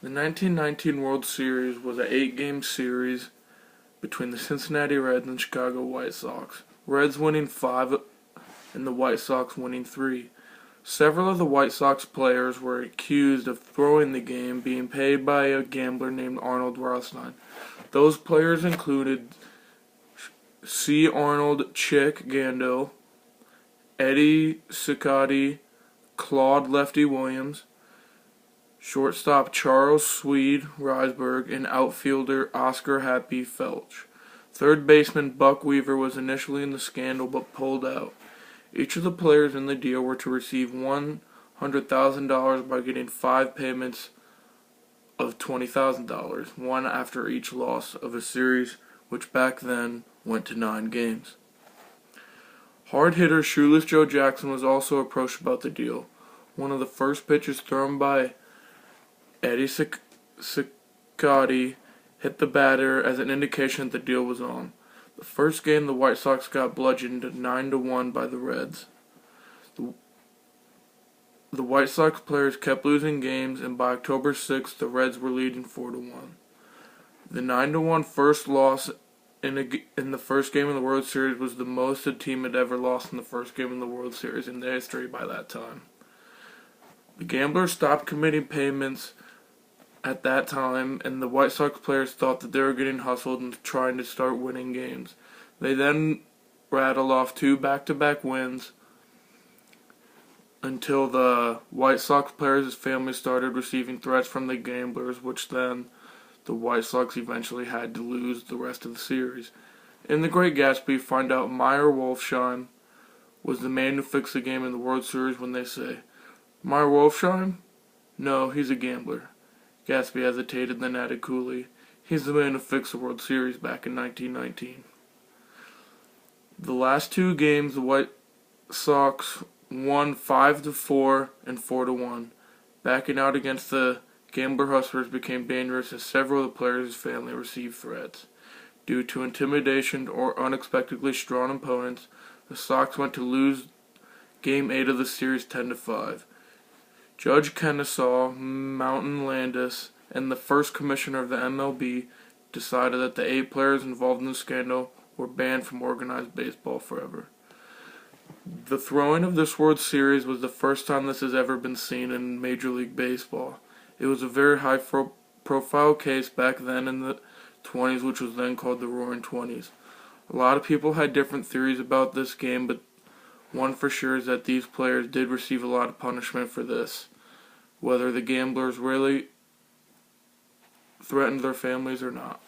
The 1919 World Series was an 8-game series between the Cincinnati Reds and Chicago White Sox. Reds winning 5 and the White Sox winning 3. Several of the White Sox players were accused of throwing the game, being paid by a gambler named Arnold Rothstein. Those players included C. Arnold Chick Gando, Eddie Cicotti, Claude Lefty Williams, shortstop Charles Swede Risberg, and outfielder Oscar Happy Felch. Third baseman Buck Weaver was initially in the scandal but pulled out. Each of the players in the deal were to receive $100,000 by getting 5 payments of $20,000, one after each loss of a series, which back then went to 9 games. Hard hitter Shoeless Joe Jackson was also approached about the deal. One of the first pitches thrown by Eddie Cicotti hit the batter as an indication that the deal was on. The first game, the White Sox got bludgeoned 9-1 by the Reds. The White Sox players kept losing games, and by October 6th, the Reds were leading 4-1. The 9-1 first loss in the first game of the World Series was the most a team had ever lost in the first game of the World Series in their history by that time. The gamblers stopped committing payments at that time, and the White Sox players thought that they were getting hustled and trying to start winning games. They then rattled off 2 back-to-back wins until the White Sox players' families started receiving threats from the gamblers, which then the White Sox eventually had to lose the rest of the series. In The Great Gatsby, find out Meyer Wolfsheim was the man who fixed the game in the World Series when they say, "Meyer Wolfsheim? No, he's a gambler." Gatsby hesitated, then added coolly, "He's the man who fixed the World Series back in 1919. The last 2 games, the White Sox won 5-4 and 4-1. Backing out against the gambler hustlers became dangerous as several of the players' family received threats. Due to intimidation or unexpectedly strong opponents, the Sox went to lose Game 8 of the series 10-5. Judge Kennesaw Mountain Landis and the first commissioner of the MLB decided that the 8 players involved in the scandal were banned from organized baseball forever. The throwing of this World Series was the first time this has ever been seen in Major League Baseball. It was a very high-profile case back then in the 20s, which was then called the Roaring Twenties. A lot of people had different theories about this game, but one for sure is that these players did receive a lot of punishment for this, whether the gamblers really threatened their families or not.